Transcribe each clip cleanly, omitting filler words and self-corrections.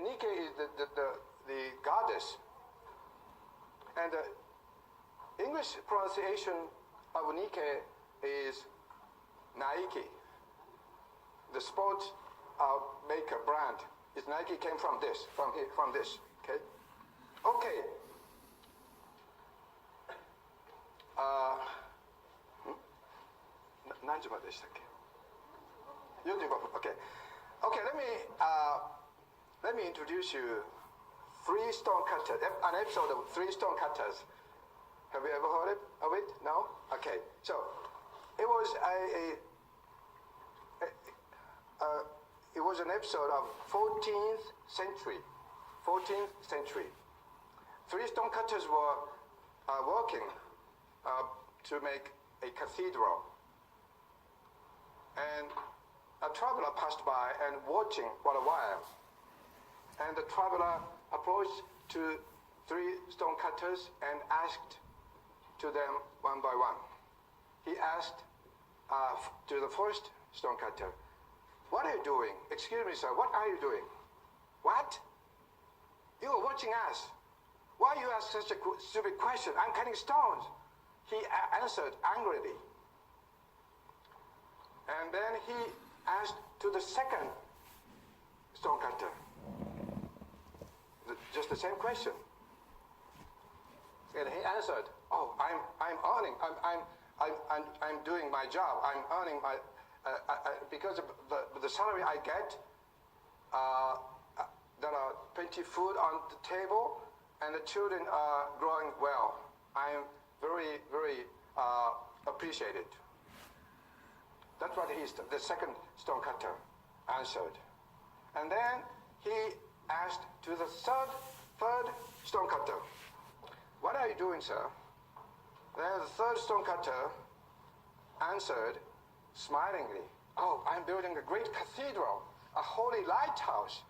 Nike is the goddess. And the English pronunciation of Nike is Nike. The sport maker brand is Nike, came from this, from this, okay? Okay. Okay. Okay, let me introduce you Three Stone Cutters, an episode of Three Stone Cutters. Have you ever heard of it? No? Okay. So it was it was an episode of 14th century. 14th century. Three stone cutters were working to make a cathedral. And a traveler passed by and watching for a while. And the traveler approached to three stone cutters and asked to them one by one. He asked to the first stone cutter, "What are you doing? Excuse me, sir, what are you doing?" "What? You are watching us. Why you ask such a stupid question? I'm cutting stones." He answered angrily. And then he asked to the second stone cutter, just the same question. And he answered, "Oh, I'm earning. I'm doing my job. I'm earning my because of the salary I get. There are plenty food on the table, and the children are growing well. I am very, very appreciated." That's what the second stone cutter answered. And then he asked to the third stone cutter, "What are you doing, sir?" Then the third stone cutter answered smilingly, "Oh, I'm building a great cathedral, a holy lighthouse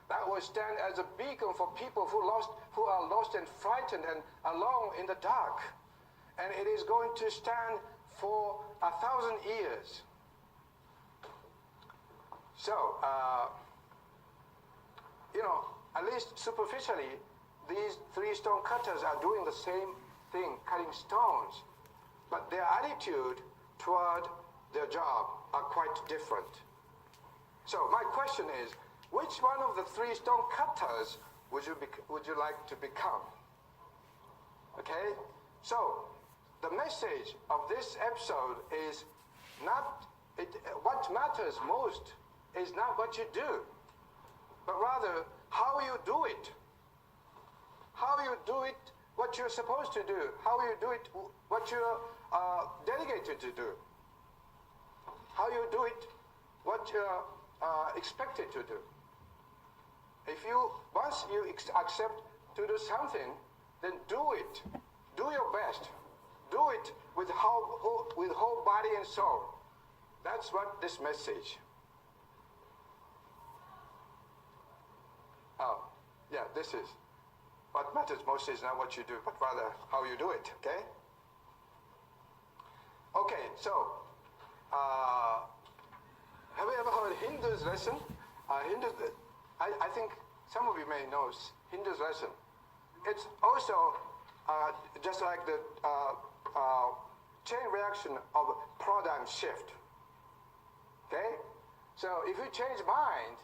that will stand as a beacon for people who are lost and frightened and alone in the dark. And it is going to stand for 1,000 years." So, at least superficially, these three stone cutters are doing the same thing, cutting stones. But their attitude toward their job are quite different. So my question is, which one of the three stone cutters would you like to become? Okay? So the message of this episode is what matters most is not what you do, but rather how you do it. How you do it, what you're supposed to do. How you do it, what you're delegated to do. How you do it, what you're expected to do. Once you accept to do something, then do it. Do your best. Do it with whole body and soul. That's what this message. Yeah, this is. What matters most is not what you do, but rather how you do it, okay? Okay, so, have you ever heard Hindu's lesson? I think some of you may know Hindu's lesson. It's also just like the chain reaction of paradigm shift, okay? So if you change mind,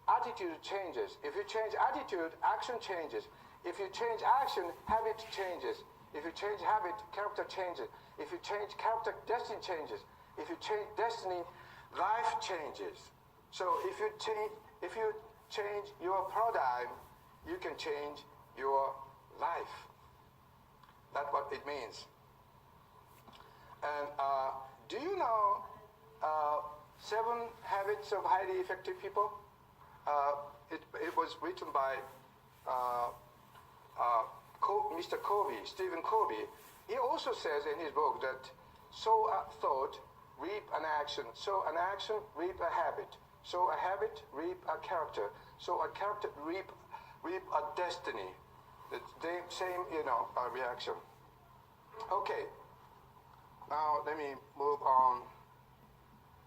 attitude changes. If you change attitude, action changes. If you change action, habit changes. If you change habit, character changes. If you change character, destiny changes. If you change destiny, life changes. So if you change your paradigm, you can change your life. That's what it means. And do you know 7 Habits of Highly Effective People? It was written by Mr. Covey, Stephen Covey. He also says in his book that sow a thought, reap an action. Sow an action, reap a habit. Sow a habit, reap a character. Sow a character, reap a destiny. The same, reaction. Okay. Now let me move on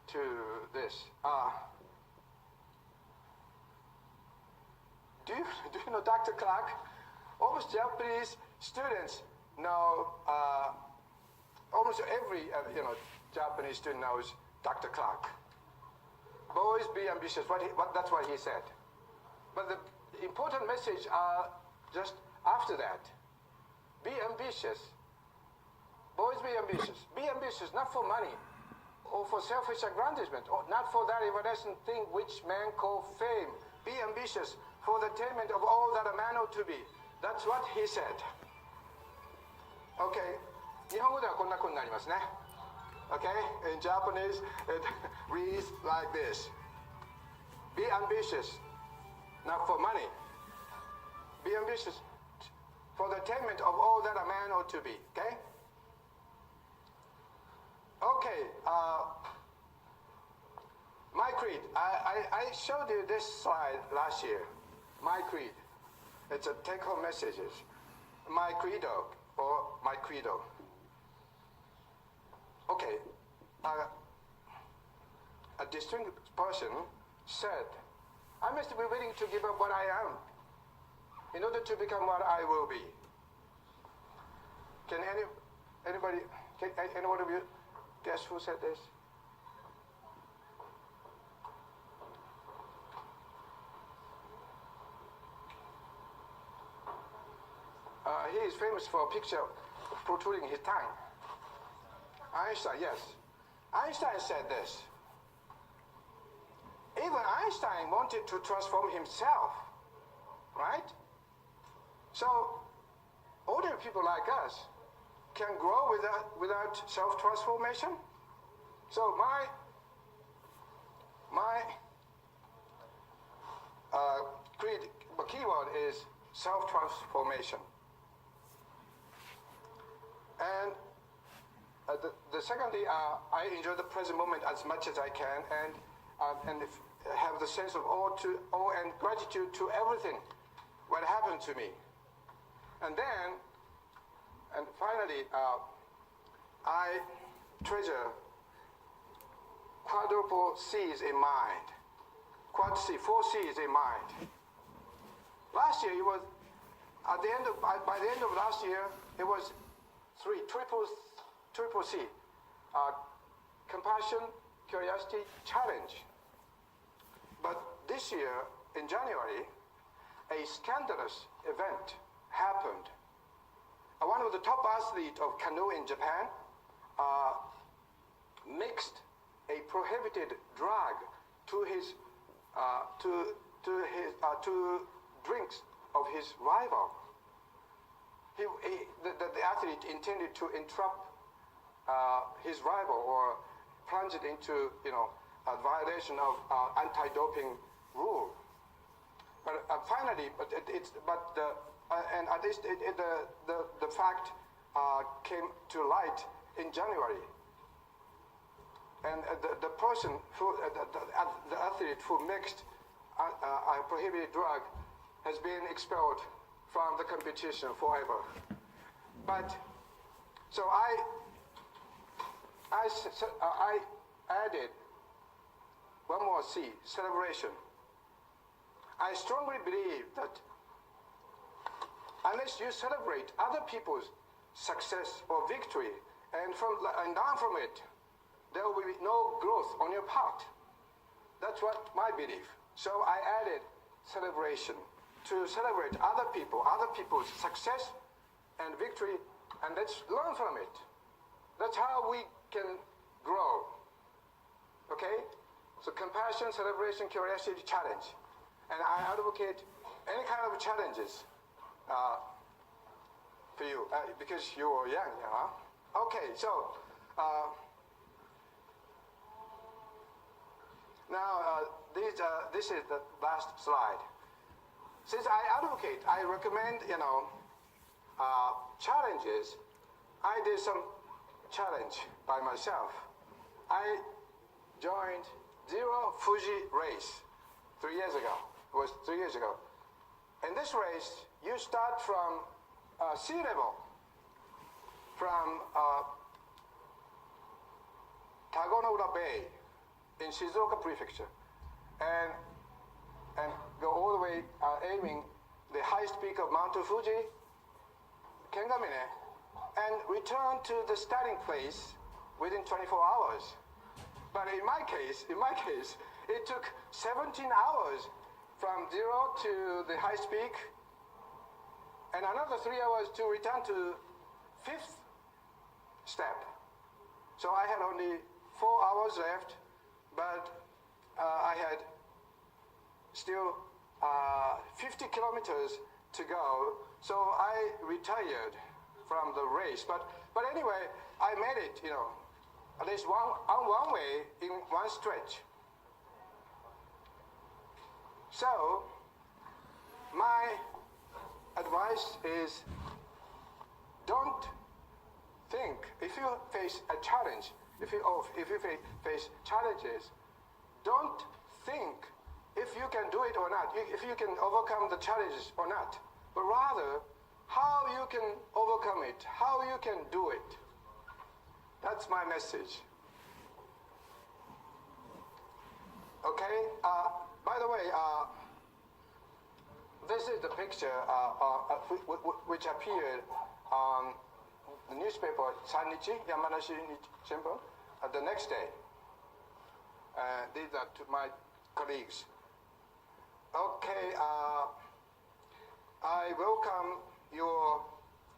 to this. do you know Dr. Clark? Almost Japanese students know, almost every Japanese student knows Dr. Clark. Boys, be ambitious. That's what he said. But the important message are just after that. Be ambitious. Boys, be ambitious. Be ambitious, not for money or for selfish aggrandizement, or not for that evanescent thing which men call fame. Be ambitious for the attainment of all that a man ought to be. That's what he said. Okay. 日本語ではこんな風になりますね。Okay? In Japanese, it reads like this. Be ambitious, not for money. Be ambitious for the attainment of all that a man ought to be. Okay? Okay. My creed. I showed you this slide last year. My creed. It's a take-home messages. My credo or my credo. Okay. A distinguished person said, I must be willing to give up what I am in order to become what I will be. Can anybody, any one of you guess who said this? He is famous for a picture protruding his tongue. Einstein, yes. Einstein said this. Even Einstein wanted to transform himself, right? So, ordinary people like us can grow without self-transformation. So my keyword is self-transformation. And the secondly, I enjoy the present moment as much as I can, and have the sense of awe and gratitude to everything what happened to me. And finally, I treasure quadruple C's in mind. Quad C, 4 C's in mind. Last year, it was by the end of last year, it was triple C. Compassion, curiosity, challenge. But this year, in January, a scandalous event happened. One of the top athletes of canoe in Japan mixed a prohibited drug to drinks of his rival. The athlete intended to interrupt his rival or plunge it into a violation of anti-doping rule. But finally, at least the fact came to light in January. And the person the athlete who mixed a prohibited drug has been expelled from the competition forever. But so I added one more C, celebration. I strongly believe that unless you celebrate other people's success or victory and down from it, there will be no growth on your part. That's what my belief. So I added celebration to celebrate other people's success and victory, and let's learn from it. That's how we can grow. Okay? So compassion, celebration, curiosity, challenge. And I advocate any kind of challenges for you, because you are young, Okay, so now this is the last slide. Since I recommend, challenges, I did some challenge by myself. I joined Zero Fuji race 3 years ago. It was 3 years ago. In this race, you start from sea level, from Tagonoura Bay in Shizuoka Prefecture. And and go all the way aiming the highest peak of Mount Fuji, Kengamine, and return to the starting place within 24 hours. But in my case, it took 17 hours from zero to the highest peak, and another 3 hours to return to fifth step. So I had only 4 hours left, but I had still 50 kilometers to go. So I retired from the race. But anyway, I made it, at least one way in one stretch. So my advice is, don't think, if you face a challenge, if you face challenges, don't think if you can do it or not, if you can overcome the challenges or not, but rather how you can overcome it, how you can do it. That's my message. Okay, by the way, this is the picture which appeared on the newspaper Sannichi, Yamanashi Shimbun, the next day. These are to my colleagues. Okay, I welcome your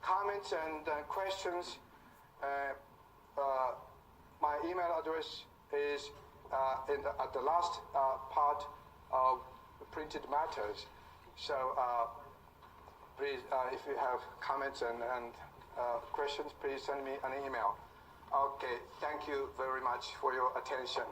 comments and questions. My email address is at the last part of the printed matters. So please, if you have comments and questions, please send me an email. Okay, thank you very much for your attention.